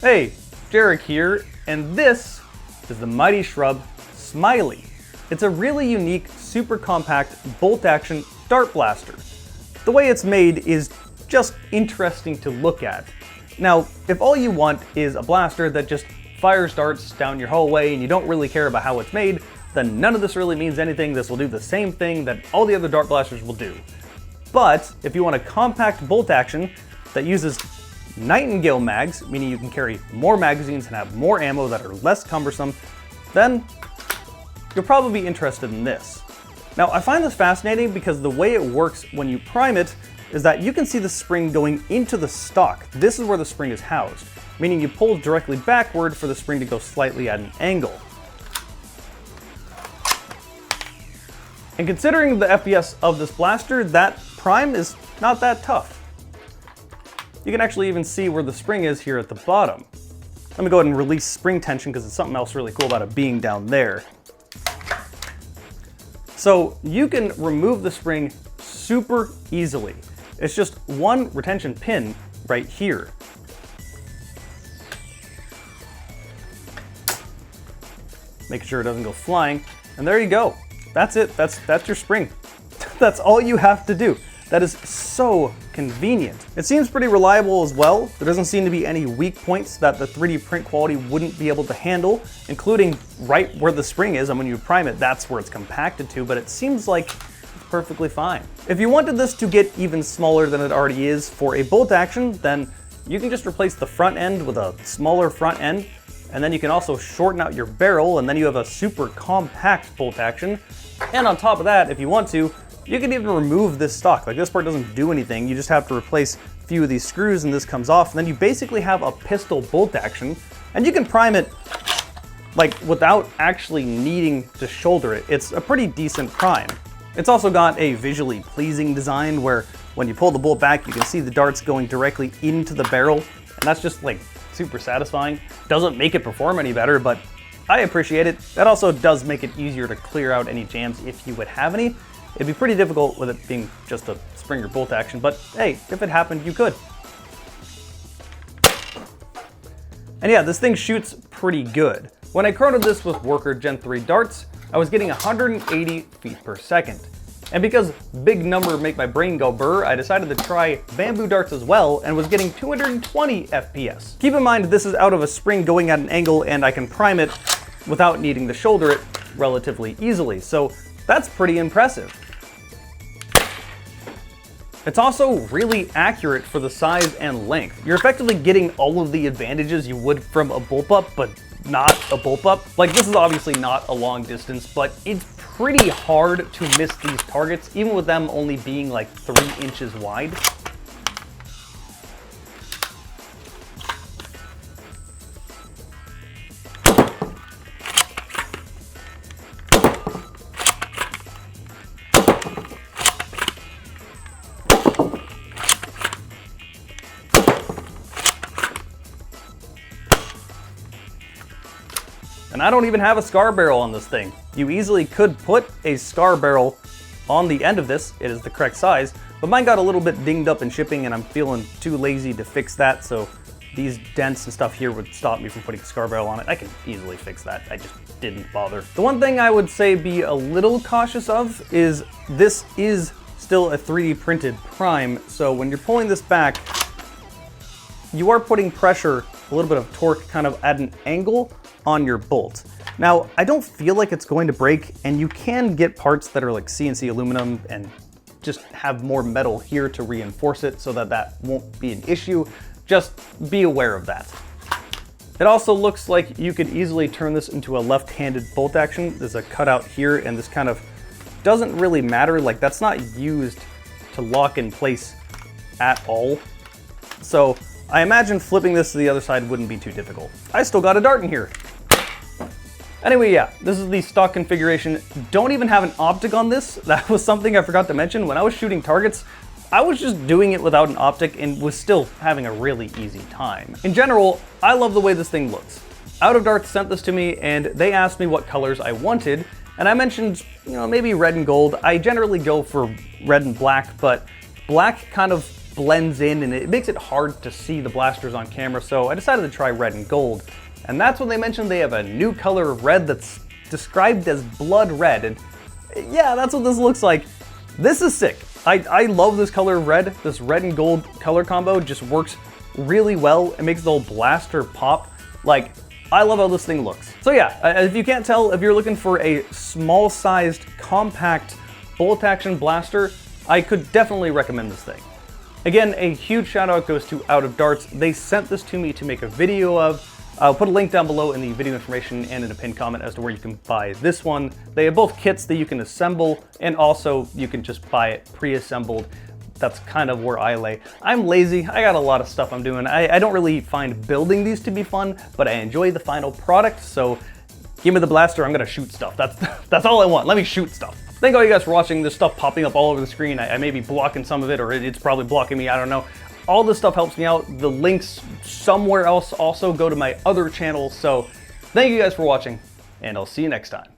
Hey, Jarek here, and this is the mighty Shrub SMILEY. It's a really unique, super compact, bolt-action dart blaster. The way it's made is just interesting to look at. Now, if all you want is a blaster that just fires darts down your hallway and you don't really care about how it's made, then none of this really means anything. This will do the same thing that all the other dart blasters will do. But if you want a compact bolt action that uses Nightingale mags, meaning you can carry more magazines and have more ammo that are less cumbersome, then you'll probably be interested in this. Now, I find this fascinating because the way it works when you prime it is that you can see the spring going into the stock. This is where the spring is housed, meaning you pull directly backward for the spring to go slightly at an angle. And considering the FPS of this blaster, that prime is not that tough. You can actually even see where the spring is here at the bottom. Let me go ahead and release spring tension because it's something else really cool about it being down there. So you can remove the spring super easily. It's just one retention pin right here. Making sure it doesn't go flying. And there you go. That's it. That's your spring. That's all you have to do. That is so convenient. It seems pretty reliable as well. There doesn't seem to be any weak points that the 3D print quality wouldn't be able to handle, including right where the spring is, and when you prime it, that's where it's compacted to, but it seems like it's perfectly fine. If you wanted this to get even smaller than it already is for a bolt action, then you can just replace the front end with a smaller front end, and then you can also shorten out your barrel, and then you have a super compact bolt action. And on top of that, if you want to, you can even remove this stock. Like, this part doesn't do anything. You just have to replace a few of these screws and this comes off, and then you basically have a pistol bolt action, and you can prime it like without actually needing to shoulder it. It's a pretty decent prime. It's also got a visually pleasing design where when you pull the bolt back, you can see the darts going directly into the barrel, and that's just like super satisfying. Doesn't make it perform any better, but I appreciate it. That also does make it easier to clear out any jams if you would have any. It'd be pretty difficult with it being just a spring or bolt action, but hey, if it happened, you could. And yeah, this thing shoots pretty good. When I chronoed this with Worker Gen 3 darts, I was getting 180 feet per second. And because big number make my brain go burr, I decided to try bamboo darts as well and was getting 220 FPS. Keep in mind, this is out of a spring going at an angle and I can prime it without needing to shoulder it relatively easily. So that's pretty impressive. It's also really accurate for the size and length. You're effectively getting all of the advantages you would from a bullpup, but not a bullpup. Like, this is obviously not a long distance, but it's pretty hard to miss these targets, even with them only being like 3 inches wide. And I don't even have a scar barrel on this thing. You easily could put a scar barrel on the end of this. It is the correct size, but mine got a little bit dinged up in shipping and I'm feeling too lazy to fix that, so these dents and stuff here would stop me from putting a scar barrel on it. I can easily fix that. I just didn't bother. The one thing I would say be a little cautious of is this is still a 3D printed prime, so when you're pulling this back, you are putting pressure, a little bit of torque kind of at an angle on your bolt. Now, I don't feel like it's going to break, and you can get parts that are like CNC aluminum and just have more metal here to reinforce it so that that won't be an issue. Just be aware of that. It also looks like you could easily turn this into a left-handed bolt action. There's a cutout here, and this kind of doesn't really matter. Like, that's not used to lock in place at all. So I imagine flipping this to the other side wouldn't be too difficult. I still got a dart in here. Anyway, yeah, this is the stock configuration. Don't even have an optic on this. That was something I forgot to mention. When I was shooting targets, I was just doing it without an optic and was still having a really easy time. In general, I love the way this thing looks. Out of Darts sent this to me and they asked me what colors I wanted, and I mentioned, maybe red and gold. I generally go for red and black, but black kind of blends in and it makes it hard to see the blasters on camera, so I decided to try red and gold. And that's when they mentioned they have a new color of red that's described as blood red, and yeah, that's what this looks like. This is sick. I love this color of red. This red and gold color combo just works really well. It makes the whole blaster pop. Like, I love how this thing looks. So yeah, if you can't tell, if you're looking for a small-sized, compact, bolt-action blaster, I could definitely recommend this thing. Again, a huge shout out goes to Out of Darts. They sent this to me to make a video of. I'll put a link down below in the video information and in a pinned comment as to where you can buy this one. They have both kits that you can assemble, and also you can just buy it pre-assembled. That's kind of where I lay. I'm lazy, I got a lot of stuff I'm doing. I don't really find building these to be fun, but I enjoy the final product, so give me the blaster, I'm gonna shoot stuff. That's all I want, let me shoot stuff. Thank all you guys for watching. This stuff popping up all over the screen. I may be blocking some of it, or it's probably blocking me, I don't know. All this stuff helps me out. The links somewhere else also go to my other channel, so thank you guys for watching, and I'll see you next time.